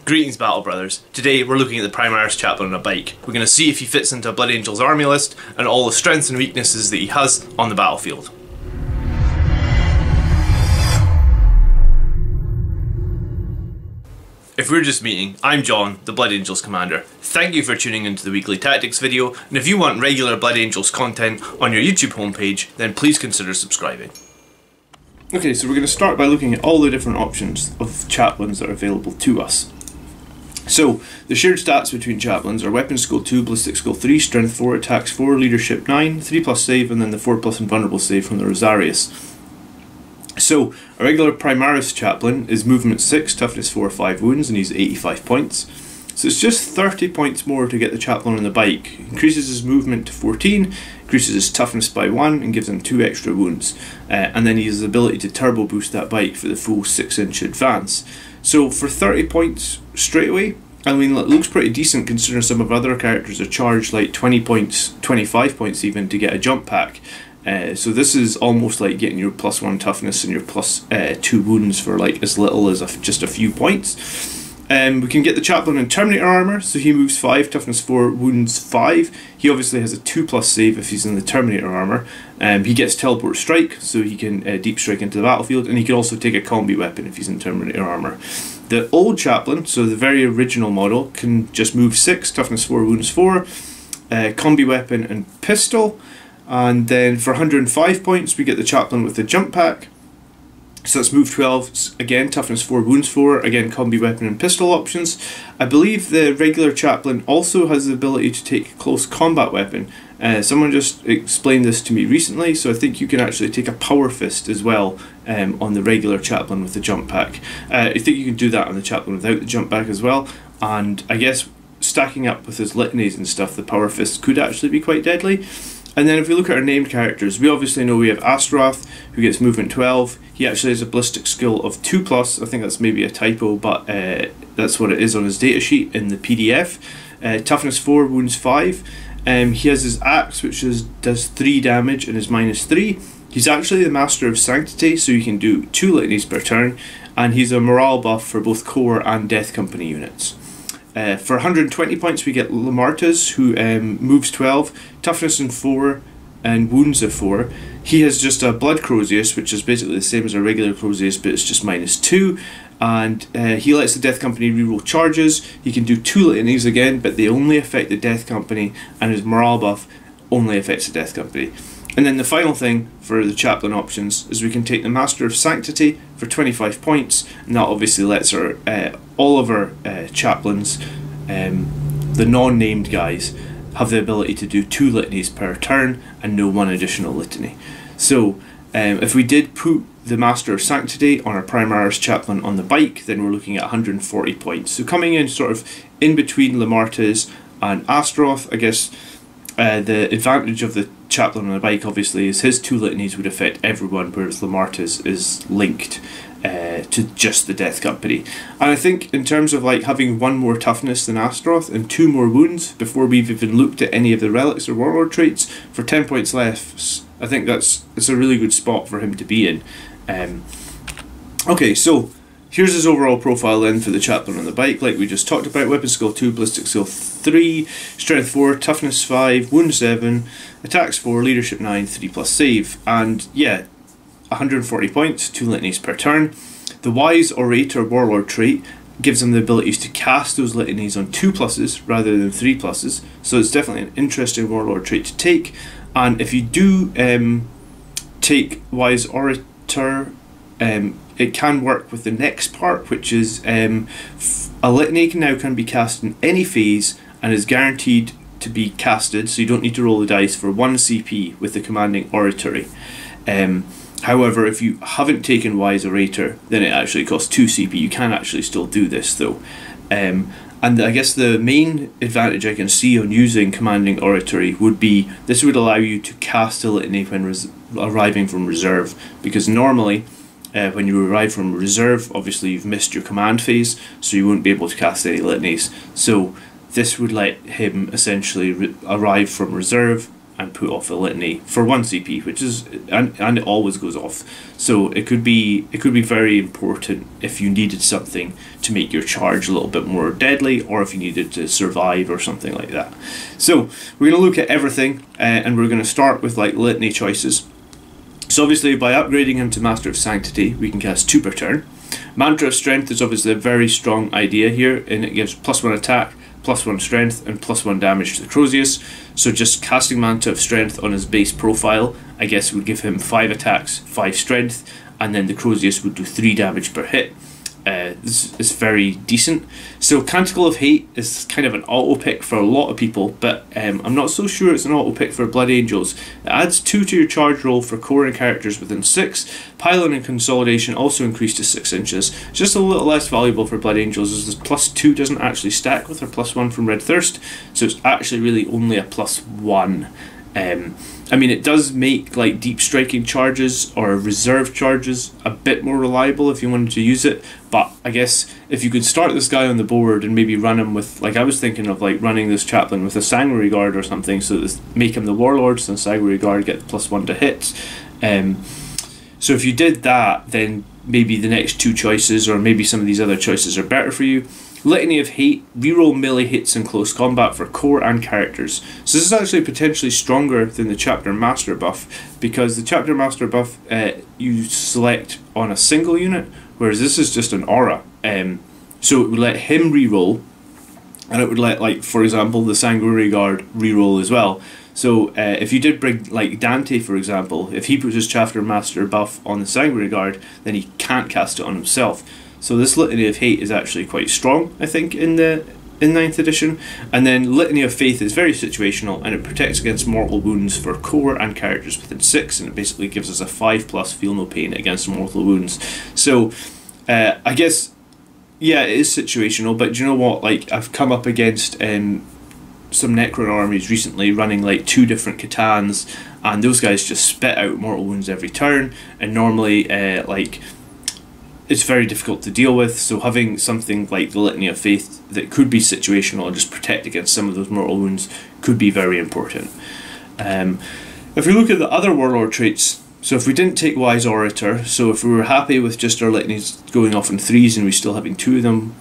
Greetings, Battle Brothers. Today we're looking at the Primaris Chaplain on a bike. We're going to see if he fits into a Blood Angels army list and all the strengths and weaknesses that he has on the battlefield. If we're just meeting, I'm John, the Blood Angels Commander. Thank you for tuning into the weekly tactics video, and if you want regular Blood Angels content on your YouTube homepage, then please consider subscribing. Okay, so we're going to start by looking at all the different options of chaplains that are available to us. So, the shared stats between chaplains are weapon skill 2, ballistic skill 3, strength 4, attacks 4, leadership 9, 3+ save, and then the 4+ invulnerable save from the Rosarius. So, a regular Primaris Chaplain is movement 6, toughness 4, 5 wounds, and he's 85 points. So it's just 30 points more to get the Chaplain on the bike. Increases his movement to 14, increases his toughness by 1, and gives him 2 extra wounds. And then he has the ability to turbo boost that bike for the full 6-inch advance. So for 30 points straight away, I mean, it looks pretty decent considering some of other characters are charged like 20 points, 25 points even to get a jump pack. So this is almost like getting your +1 toughness and your +2 wounds for like as little as just a few points. We can get the Chaplain in Terminator armor, so he moves 5, toughness 4, wounds 5. He obviously has a 2+ save if he's in the Terminator armor. He gets teleport strike, so he can deep strike into the battlefield, and he can also take a combi weapon if he's in Terminator armor. The old Chaplain, so the very original model, can just move 6, toughness 4, wounds 4, combi weapon and pistol. And then for 105 points we get the Chaplain with the jump pack. So that's move 12, again toughness 4, wounds 4, again combi weapon and pistol options. I believe the regular Chaplain also has the ability to take a close combat weapon. Someone just explained this to me recently, so I think you can actually take a power fist as well on the regular Chaplain with the jump pack. I think you can do that on the Chaplain without the jump pack as well, and I guess stacking up with his litanies and stuff, the power fist could actually be quite deadly. And then if we look at our named characters, we obviously know we have Astaroth, who gets movement 12. He actually has a ballistic skill of 2+. I think that's maybe a typo, but that's what it is on his datasheet in the PDF. Toughness 4, wounds 5. He has his axe, which does 3 damage and is -3. He's actually the Master of Sanctity, so you can do 2 litanies per turn. And he's a morale buff for both core and death company units. For 120 points we get Lamartas, who moves 12, toughness in 4 and wounds of 4. He has just a Blood Crozius, which is basically the same as a regular Crozius, but it's just -2, and he lets the Death Company reroll charges. He can do 2 litanies again, but they only affect the Death Company, and his morale buff only affects the Death Company. And then the final thing for the Chaplain options is we can take the Master of Sanctity for 25 points, and that obviously lets our all of our chaplains, the non-named guys, have the ability to do 2 litanies per turn and no 1 additional litany. So if we did put the Master of Sanctity on our Primaris Chaplain on the bike, then we're looking at 140 points. So coming in sort of in between Lamartas and Astaroth, I guess the advantage of the Chaplain on the bike obviously is his 2 litanies would affect everyone, whereas Lamartas is linked to just the Death Company. And I think in terms of like having 1 more toughness than Astaroth and 2 more wounds before we've even looked at any of the Relics or Warlord traits, for 10 points less, I think it's a really good spot for him to be in. Okay, so here's his overall profile then for the Chaplain on the bike, like we just talked about. Weapon skill 2, ballistic skill 3, strength 4, toughness 5, wound 7, attacks 4, leadership 9, 3+ save. And yeah, 140 points, 2 litanies per turn. The Wise Orator Warlord trait gives him the abilities to cast those litanies on 2+ rather than 3+, so it's definitely an interesting Warlord trait to take. And if you do take Wise Orator, it can work with the next part, which is a litany can be cast in any phase and is guaranteed to be casted, so you don't need to roll the dice, for 1 CP with the commanding oratory. However, if you haven't taken Wise Orator, then it actually costs 2 CP. You can actually still do this though. And I guess the main advantage I can see on using Commanding Oratory would be this would allow you to cast a litany when arriving from reserve, because normally when you arrive from reserve, obviously you've missed your command phase, so you won't be able to cast any litanies. So this would let him essentially arrive from reserve, and put off a litany for 1 CP, which is and it always goes off. So it could be very important if you needed something to make your charge a little bit more deadly, or if you needed to survive or something like that. So we're going to look at everything, and we're going to start with like litany choices. So obviously by upgrading him to Master of Sanctity, we can cast 2 per turn. Mantra of Strength is obviously a very strong idea here, and it gives +1 attack, +1 strength, and +1 damage to the Crozius. So just casting Mantra of Strength on his base profile, I guess, would give him 5 attacks, 5 strength, and then the Crozius would do 3 damage per hit. This is very decent. So Canticle of Hate is kind of an auto pick for a lot of people, but I'm not so sure it's an auto pick for Blood Angels. It adds 2 to your charge roll for core and characters within 6. Pylon and Consolidation also increased to 6 inches. Just a little less valuable for Blood Angels, as this +2 doesn't actually stack with their +1 from Red Thirst, so it's actually really only a +1. I mean, it does make like deep striking charges or reserve charges a bit more reliable if you wanted to use it, but I guess if you could start this guy on the board and maybe run him with, like I was thinking of like running this chaplain with a Sanguinary Guard or something, so that make him the Warlord, so the Sanguinary Guard get +1 to hits. So if you did that, then maybe the next 2 choices, or maybe some of these other choices, are better for you. Litany of Hate, reroll melee hits in close combat for core and characters. So this is actually potentially stronger than the Chapter Master buff, because the Chapter Master buff you select on a single unit, whereas this is just an aura. So it would let him reroll, and it would let, like, for example, the Sanguinary Guard reroll as well. So if you did bring, like, Dante, for example, if he puts his Chapter Master buff on the Sanguinary Guard, then he can't cast it on himself. So this Litany of Hate is actually quite strong, I think, in 9th edition. And then Litany of Faith is very situational, and it protects against mortal wounds for core and characters within 6, and it basically gives us a 5+ feel no pain against mortal wounds. So I guess, yeah, it is situational, but do you know what? Like, I've come up against some Necron armies recently running like 2 different Catans, and those guys just spit out mortal wounds every turn, and normally like, it's very difficult to deal with. So having something like the Litany of Faith that could be situational and just protect against some of those mortal wounds could be very important. If we look at the other Warlord traits, so if we didn't take Wise Orator, so if we were happy with just our Litanies going off in 3s and we still having 2 of them,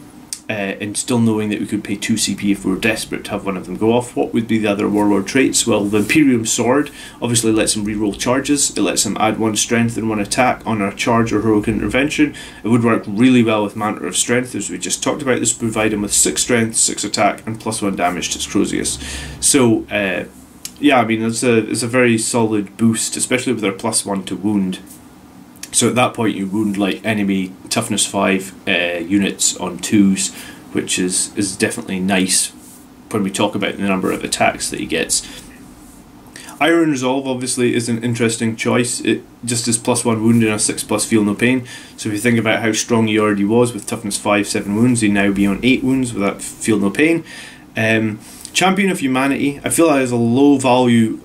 and still knowing that we could pay 2 CP if we were desperate to have one of them go off, what would be the other Warlord traits? Well, the Imperium Sword obviously lets him reroll charges. It lets him add 1 strength and 1 attack on a charge or heroic intervention. It would work really well with Mantra of Strength, as we just talked about. This would provide him with 6 strength, 6 attack, and +1 damage to his Crozius. So yeah, I mean, it's a very solid boost, especially with our +1 to wound. So at that point you wound like enemy toughness 5 units on 2s, which is definitely nice when we talk about the number of attacks that he gets. Iron Resolve obviously is an interesting choice. It just is +1 wound and a 6+ feel no pain. So if you think about how strong he already was with toughness 5, 7 wounds, he'd now be on 8 wounds with that feel no pain. Champion of Humanity, I feel that is a low value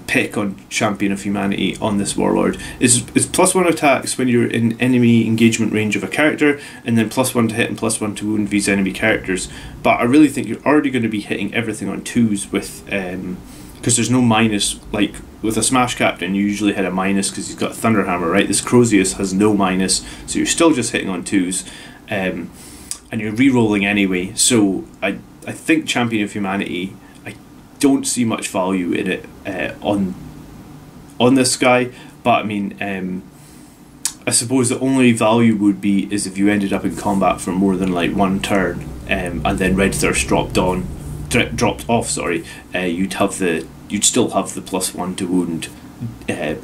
pick on Champion of Humanity on this Warlord. It's +1 attacks when you're in enemy engagement range of a character, and then +1 to hit and +1 to wound these enemy characters. But I really think you're already going to be hitting everything on 2s with, because there's no minus. Like with a Smash Captain, you usually hit a minus because he's got a Thunderhammer, right? This Crozius has no minus, so you're still just hitting on 2s, and you're re-rolling anyway. So I think Champion of Humanity, I don't see much value in it on this guy, but I mean, I suppose the only value would be is if you ended up in combat for more than like 1 turn, and then Red Thirst dropped off. Sorry, you'd still have the +1 to wound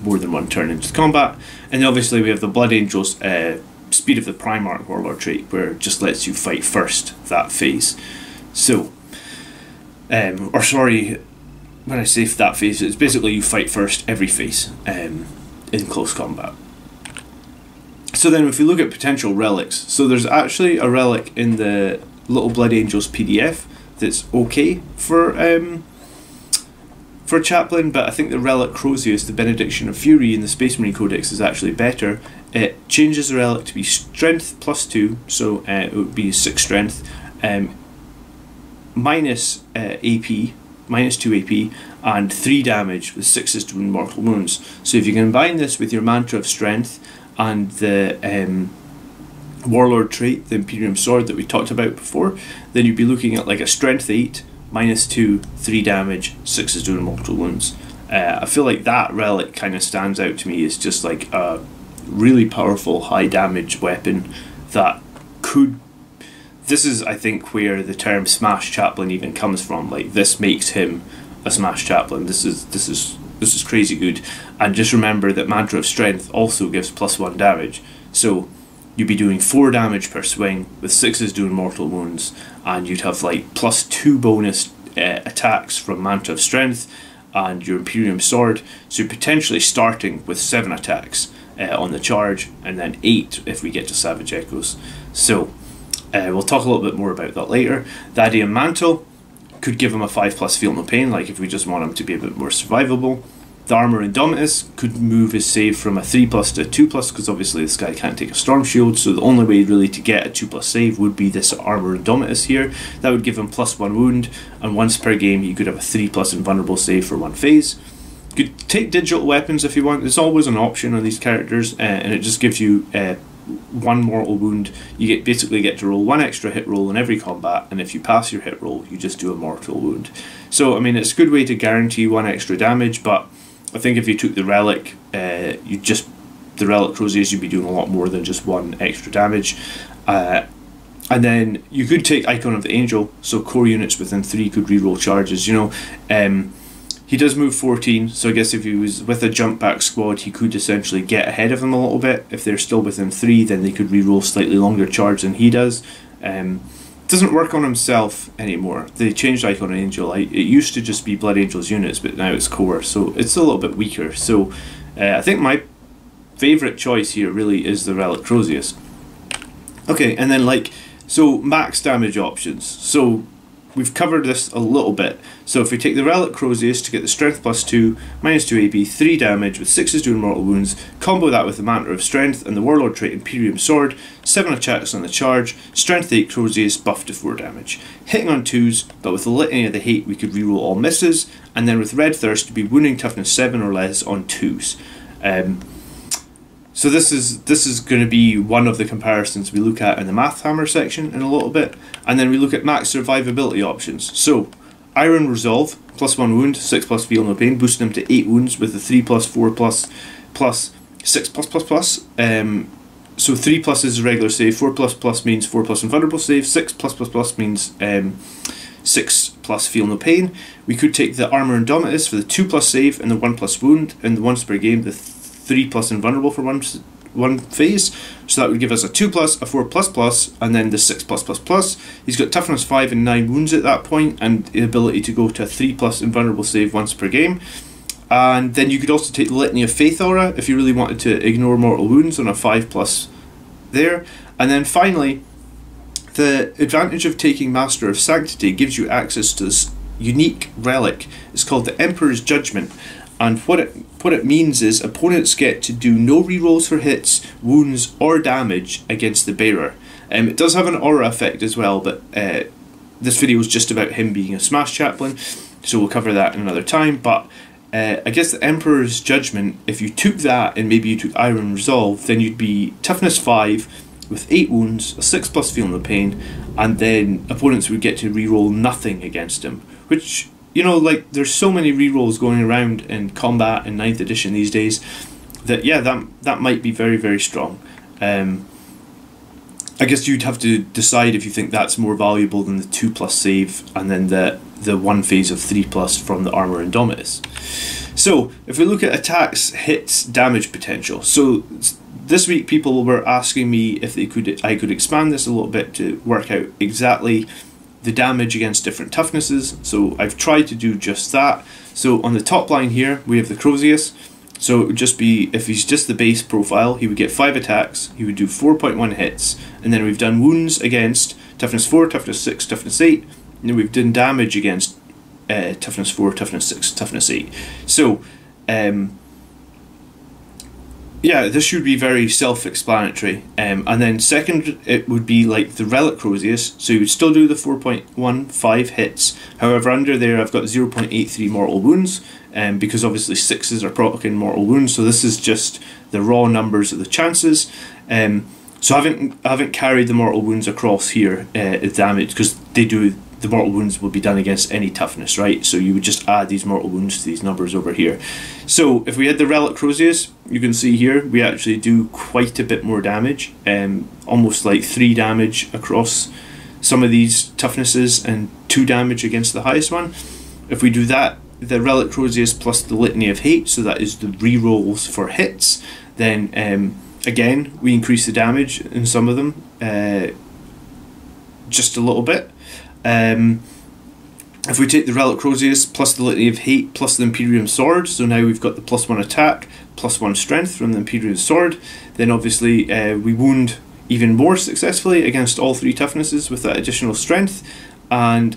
more than 1 turn into combat, and then obviously we have the Blood Angels. Speed of the Primaris Warlord trait, where it just lets you fight first that phase. So, or sorry, when I say that phase, it's basically you fight first every phase in close combat. So then if we look at potential relics, so there's actually a relic in the Little Blood Angels PDF that's okay for Chaplain, but I think the relic Crozius, the Benediction of Fury in the Space Marine Codex, is actually better. It changes the relic to be strength +2, so it would be 6 strength, minus AP, -2 AP, and 3 damage with 6 doing mortal wounds. So if you combine this with your Mantra of Strength and the Warlord trait, the Imperium Sword that we talked about before, then you'd be looking at like a Strength 8, -2, 3 damage, 6 doing mortal wounds. I feel like that relic kind of stands out to me as just like a really powerful high damage weapon that could... This is, I think, where the term Smash Chaplain even comes from. Like, this makes him a Smash Chaplain. This is crazy good. And just remember that Mantra of Strength also gives +1 damage. So you'd be doing 4 damage per swing with 6 doing mortal wounds, and you'd have like +2 bonus attacks from Mantra of Strength and your Imperium Sword. So you're potentially starting with 7 attacks on the charge, and then 8 if we get to Savage Echoes. So we'll talk a little bit more about that later. The Adaeum Mantle could give him a 5+ Feel No Pain, like if we just want him to be a bit more survivable. The Armor Indomitus could move his save from a 3+ to a 2+, because obviously this guy can't take a Storm Shield, so the only way really to get a 2+ save would be this Armor Indomitus here. That would give him +1 wound, and once per game you could have a 3+ invulnerable save for 1 phase. You could take digital weapons if you want. It's always an option on these characters, and it just gives you 1 mortal wound. You basically get to roll 1 extra hit roll in every combat, and if you pass your hit roll, you just do a mortal wound. So I mean, it's a good way to guarantee 1 extra damage, but I think if you took the relic, the relic Croziers, you'd be doing a lot more than just 1 extra damage. And then you could take Icon of the Angel, so core units within 3 could reroll charges. You know, he does move 14, so I guess if he was with a jump back squad, he could essentially get ahead of them a little bit. If they're still within 3, then they could reroll slightly longer charge than he does. Doesn't work on himself anymore. They changed Icon of Angel. It used to just be Blood Angels units, but now it's core, so it's a little bit weaker. So I think my favourite choice here really is the Relic Crozius. Okay, and then so max damage options. So we've covered this a little bit. So if we take the Relic Crozius to get the Strength +2, -2 AP, 3 damage with 6 doing mortal wounds, combo that with the Mantra of Strength and the Warlord trait Imperium Sword, 7 attacks on the charge, Strength 8 Crozius buffed to 4 damage. Hitting on 2s, but with the Litany of the Hate we could reroll all misses, and then with Red Thirst to be wounding toughness 7 or less on 2s. So this is going to be one of the comparisons we look at in the Mathhammer section in a little bit, and then we look at max survivability options. So Iron Resolve, +1 wound, 6+ Feel No Pain, boosting him to 8 wounds with the 3+, 4+, plus 6+++. So 3+ is a regular save, 4++ means 4+ invulnerable save, 6++ means 6+ Feel No Pain. We could take the Armor Indomitus for the 2+ save and the 1+ wound, and the once per game the 3+ invulnerable for one phase, so that would give us a 2+, a 4++, and then the 6+++. He's got toughness 5 and 9 wounds at that point, and the ability to go to a 3+ invulnerable save once per game. And then you could also take the Litany of Faith Aura if you really wanted to ignore mortal wounds on a 5+ there. And then finally, the advantage of taking Master of Sanctity gives you access to this unique relic. It's called the Emperor's Judgment. And what it means is opponents get to do no rerolls for hits, wounds, or damage against the bearer. It does have an aura effect as well, but this video is just about him being a Smash Chaplain, so we'll cover that another time. But I guess the Emperor's Judgment, if you took that and maybe you took Iron Resolve, then you'd be toughness 5 with 8 wounds, a 6+ Feel No Pain, and then opponents would get to reroll nothing against him, which, you know, like, there's so many rerolls going around in combat in 9th edition these days that, yeah, that might be very, very strong. I guess you'd have to decide if you think that's more valuable than the 2+ save and then the 1 phase of 3+ from the Armor Indomitus. So if we look at attacks, hits, damage potential. So this week people were asking me if I could expand this a little bit to work out exactly the damage against different toughnesses. So I've tried to do just that. So on the top line here we have the Crozius. So it would just be, if he's just the base profile, he would get 5 attacks, he would do 4.1 hits, and then we've done wounds against toughness 4, toughness 6, toughness 8, and then we've done damage against toughness 4, toughness 6, toughness 8. So yeah, this should be very self-explanatory. And then second, it would be like the Relic Crozius. So you would still do the 4.15 hits. However, under there I've got 0.83 mortal wounds, because obviously 6s are proccing mortal wounds. So this is just the raw numbers of the chances. So I haven't carried the mortal wounds across here damage, because the mortal wounds will be done against any toughness, right? So you would just add these mortal wounds to these numbers over here. So if we had the Relic Crozius, you can see here we actually do quite a bit more damage, almost like 3 damage across some of these toughnesses and 2 damage against the highest one. If we do that, the Relic Crozius plus the Litany of Hate, so that is the rerolls for hits, then again we increase the damage in some of them just a little bit. If we take the Relic Crozius plus the Litany of Hate plus the Imperium Sword, so now we've got the +1 attack, +1 strength from the Imperium Sword, then obviously we wound even more successfully against all 3 toughnesses with that additional strength, and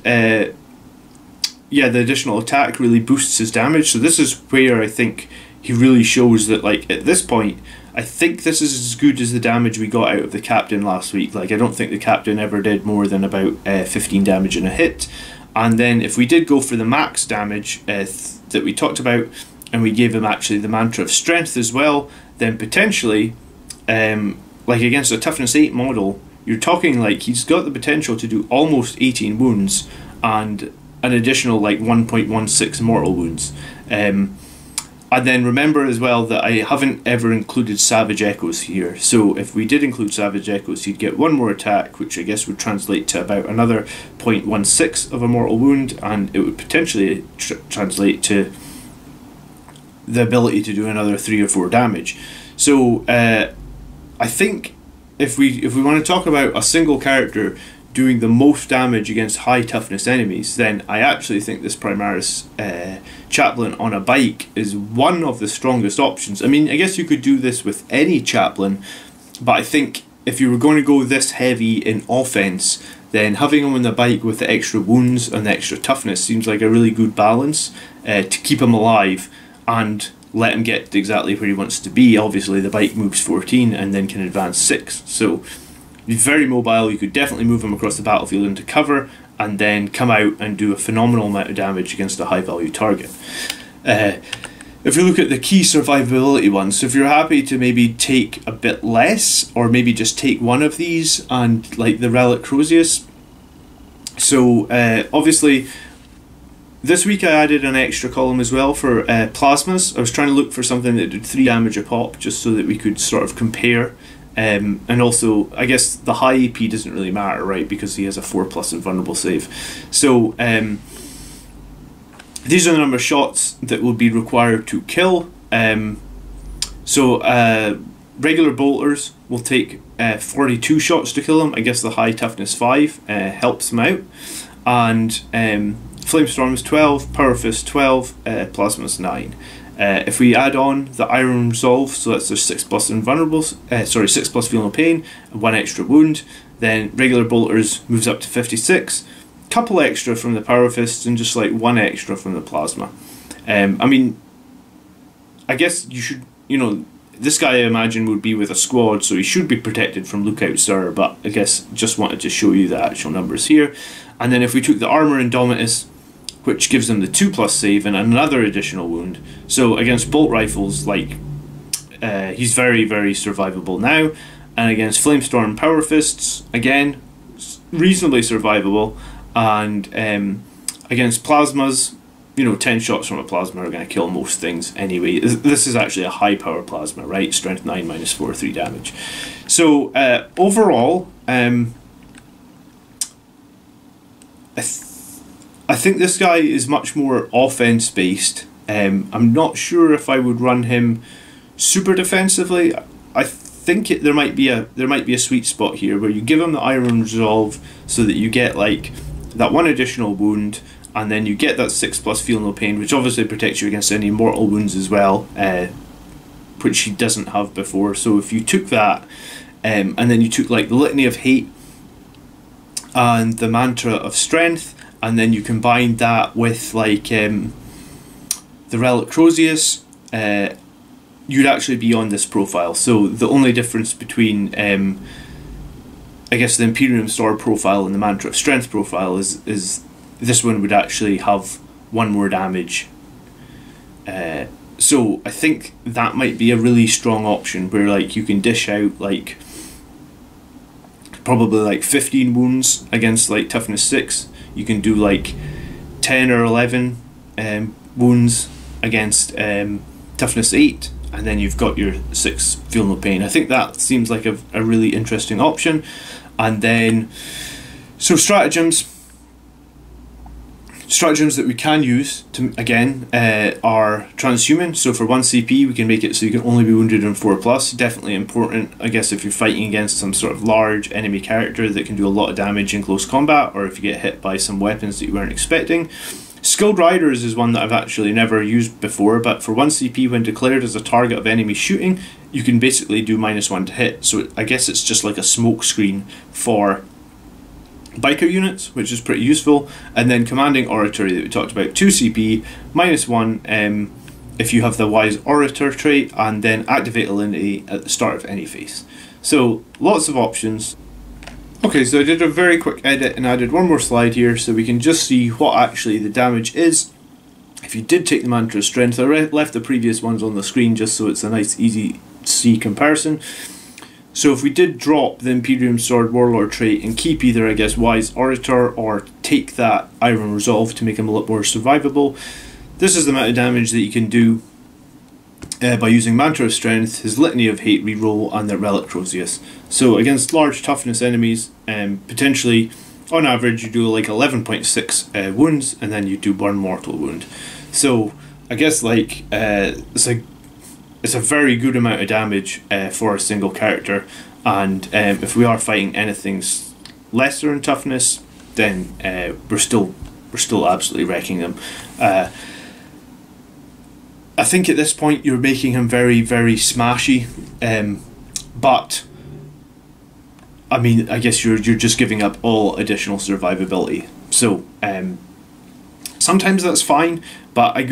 yeah, the additional attack really boosts his damage. So this is where I think he really shows that, like, at this point, I think this is as good as the damage we got out of the Captain last week. Like, I don't think the Captain ever did more than about 15 damage in a hit. And then if we did go for the max damage that we talked about, and we gave him actually the Mantra of Strength as well, then potentially, like against a Toughness 8 model, you're talking like he's got the potential to do almost 18 wounds and an additional like 1.16 mortal wounds. And then remember as well that I haven't ever included Savage Echoes here. So if we did include Savage Echoes, you'd get 1 more attack, which I guess would translate to about another 0.16 of a mortal wound, and it would potentially translate to the ability to do another 3 or 4 damage. So I think if we want to talk about a single character doing the most damage against high toughness enemies, then I actually think this Primaris Chaplain on a bike is one of the strongest options. I mean, I guess you could do this with any Chaplain, but I think if you were going to go this heavy in offense, then having him on the bike with the extra wounds and the extra toughness seems like a really good balance to keep him alive and let him get exactly where he wants to be. Obviously the bike moves 14 and then can advance 6, so he's very mobile. You could definitely move him across the battlefield into cover and then come out and do a phenomenal amount of damage against a high value target. If you look at the key survivability ones, so if you're happy to maybe take a bit less, or maybe just take one of these and like the Relic Crozius. So obviously this week I added an extra column as well for plasmas. I was trying to look for something that did 3 damage a pop, just so that we could sort of compare. And also, I guess the high AP doesn't really matter, right, because he has a 4+ invulnerable save. So these are the number of shots that will be required to kill. Regular bolters will take 42 shots to kill him. I guess the high toughness 5 helps him out. And Flamestorm is 12, Power Fist 12, Plasma's 9. If we add on the Iron Resolve, so that's their 6+ invulnerables, 6+ feel no pain, and 1 extra wound, then regular bolters moves up to 56, couple extra from the Power Fists, and just like 1 extra from the Plasma. I mean, I guess you should, you know, this guy I imagine would be with a squad, so he should be protected from Lookout Sir, but I guess just wanted to show you the actual numbers here. And then if we took the Armor Indomitus, which gives them the 2+ save and another additional wound. So against bolt rifles, like he's very, very survivable now. And against Flamestorm Power Fists, again, reasonably survivable. And against plasmas, you know, 10 shots from a plasma are going to kill most things anyway. This is actually a high power plasma, right? Strength 9 -4, 3 damage. So overall, I think this guy is much more offense based. I'm not sure if I would run him super defensively. I think there might be a sweet spot here where you give him the Iron Resolve so that you get like that 1 additional wound, and then you get that 6+ feel no pain, which obviously protects you against any mortal wounds as well, which he doesn't have before. So if you took that, and then you took like the Litany of Hate and the Mantra of Strength, and then you combine that with like the Relic Crozius, you'd actually be on this profile. So the only difference between I guess the Imperium Sword profile and the Mantra of Strength profile is this one would actually have 1 more damage. So I think that might be a really strong option where like you can dish out like probably like 15 wounds against like toughness 6. You can do like 10 or 11 wounds against toughness 8, and then you've got your 6 feel no pain. I think that seems like a really interesting option. And then so stratagems that we can use to again are transhuman. So for 1 CP we can make it so you can only be wounded in 4+. Definitely important, I guess, if you're fighting against some sort of large enemy character that can do a lot of damage in close combat, or if you get hit by some weapons that you weren't expecting. Skilled Riders is one that I've actually never used before, but for 1 CP when declared as a target of enemy shooting, you can basically do -1 to hit. So I guess it's just like a smoke screen for biker units, which is pretty useful. And then Commanding Oratory that we talked about, 2 CP, -1 if you have the Wise Orator trait, and then activate Alinity at the start of any phase. So lots of options. Okay, so I did a very quick edit and added 1 more slide here so we can just see what actually the damage is if you did take the Mantra of Strength. I left the previous ones on the screen just so it's a nice easy to see comparison. So if we did drop the Imperium Sword Warlord trait and keep either, I guess, Wise Orator or take that Iron Resolve to make him a lot more survivable, this is the amount of damage that you can do by using Mantra of Strength, his Litany of Hate reroll, and the Relic Crozius. So against large toughness enemies, potentially on average you do like 11.6 wounds, and then you do 1 mortal wound. So I guess like it's a very good amount of damage for a single character, and if we are fighting anything lesser in toughness, then we're still absolutely wrecking them. I think at this point you're making him very, very smashy, but I mean, I guess you're just giving up all additional survivability. So sometimes that's fine, but I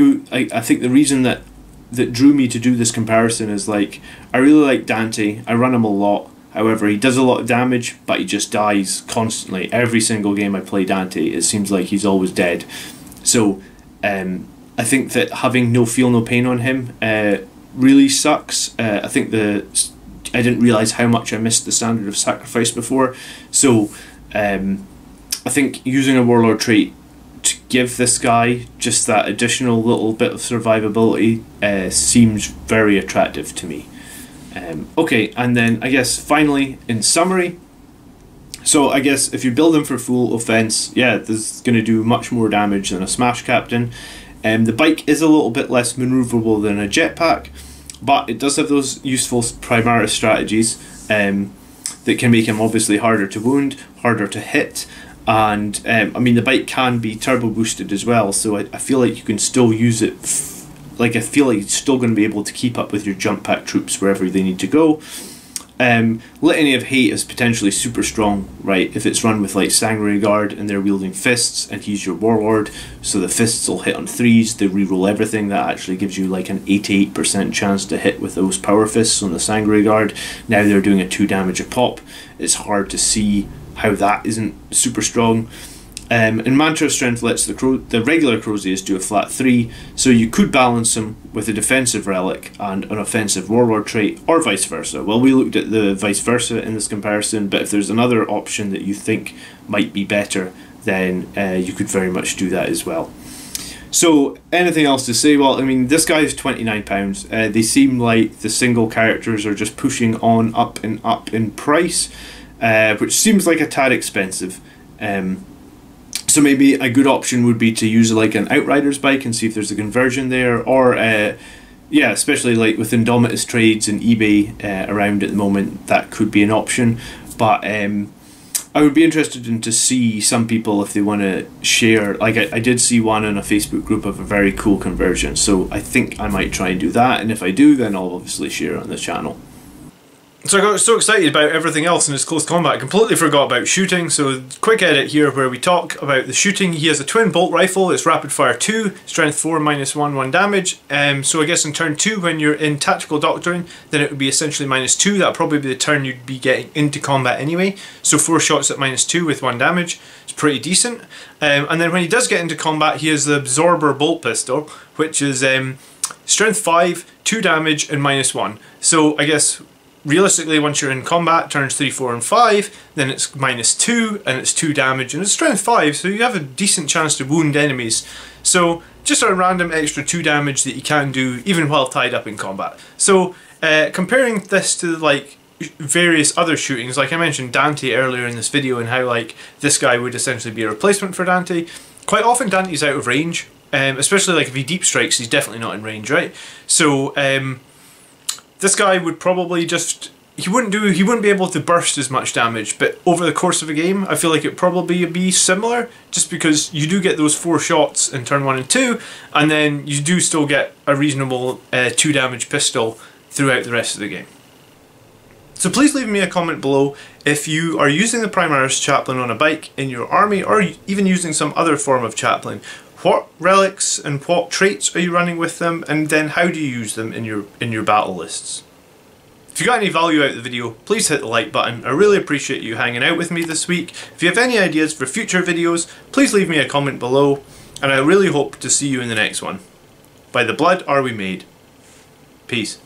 think the reason that drew me to do this comparison is like I really like Dante. I run him a lot. However, he does a lot of damage, but he just dies constantly. Every single game I play Dante, it seems like he's always dead. So I think that having no feel no pain on him really sucks. I think I didn't realise how much I missed the standard of sacrifice before. So I think using a Warlord trait to give this guy just that additional little bit of survivability seems very attractive to me. Okay, and then I guess finally in summary, so I guess if you build him for full offense, yeah, this is going to do much more damage than a Smash Captain. The bike is a little bit less maneuverable than a jetpack, but it does have those useful Primaris strategies that can make him obviously harder to wound, harder to hit, and I mean the bike can be turbo boosted as well, so I feel like you can still use it, like I feel like it's still going to be able to keep up with your jump pack troops wherever they need to go. Litany of Hate is potentially super strong, right, if it's run with like Sangre Guard and they're wielding fists and he's your warlord, so the fists will hit on 3s, they reroll everything. That actually gives you like an 88% chance to hit with those power fists on the Sangre Guard. Now they're doing a 2 damage a pop. It's hard to see how that isn't super strong. And Mantra of Strength lets the regular Crozius do a flat 3, so you could balance him with a defensive relic and an offensive warlord trait, or vice versa. Well, we looked at the vice versa in this comparison, but if there's another option that you think might be better, then you could very much do that as well. So anything else to say? Well, I mean, this guy is £29. They seem like the single characters are just pushing on up in price, which seems like a tad expensive. So maybe a good option would be to use like an Outrider's bike and see if there's a conversion there, or yeah, especially like with Indomitus trades and eBay around at the moment, that could be an option. But I would be interested in to see some people if they want to share. Like I did see one in a Facebook group of a very cool conversion, so I think I might try and do that, and if I do, then I'll obviously share it on the channel. So I got so excited about everything else in his close combat, I completely forgot about shooting. So quick edit here where we talk about the shooting. He has a twin bolt rifle, it's rapid fire 2, strength 4, -1, 1 damage. So I guess in turn 2 when you're in tactical doctrine, then it would be essentially -2. That'll probably be the turn you'd be getting into combat anyway. So 4 shots at -2 with 1 damage. It's pretty decent. And then when he does get into combat, he has the absorber bolt pistol, which is strength 5, 2 damage and -1. So I guess realistically, once you're in combat, turns 3, 4 and 5, then it's -2 and it's 2 damage and it's strength 5, so you have a decent chance to wound enemies. So just a random extra 2 damage that you can do even while tied up in combat. So comparing this to like various other shootings, like I mentioned Dante earlier in this video and how like this guy would essentially be a replacement for Dante, quite often Dante's out of range, especially like if he deep strikes, he's definitely not in range, right? So this guy would probably just, he wouldn't be able to burst as much damage, but over the course of a game I feel like it'd probably be similar, just because you do get those 4 shots in turn 1 and 2, and then you do still get a reasonable 2 damage pistol throughout the rest of the game. So please leave me a comment below if you are using the Primaris Chaplain on a bike in your army, or even using some other form of chaplain. What relics and what traits are you running with them, and then how do you use them in your battle lists? If you got any value out of the video, please hit the like button. I really appreciate you hanging out with me this week. If you have any ideas for future videos, please leave me a comment below, and I really hope to see you in the next one. By the blood are we made. Peace.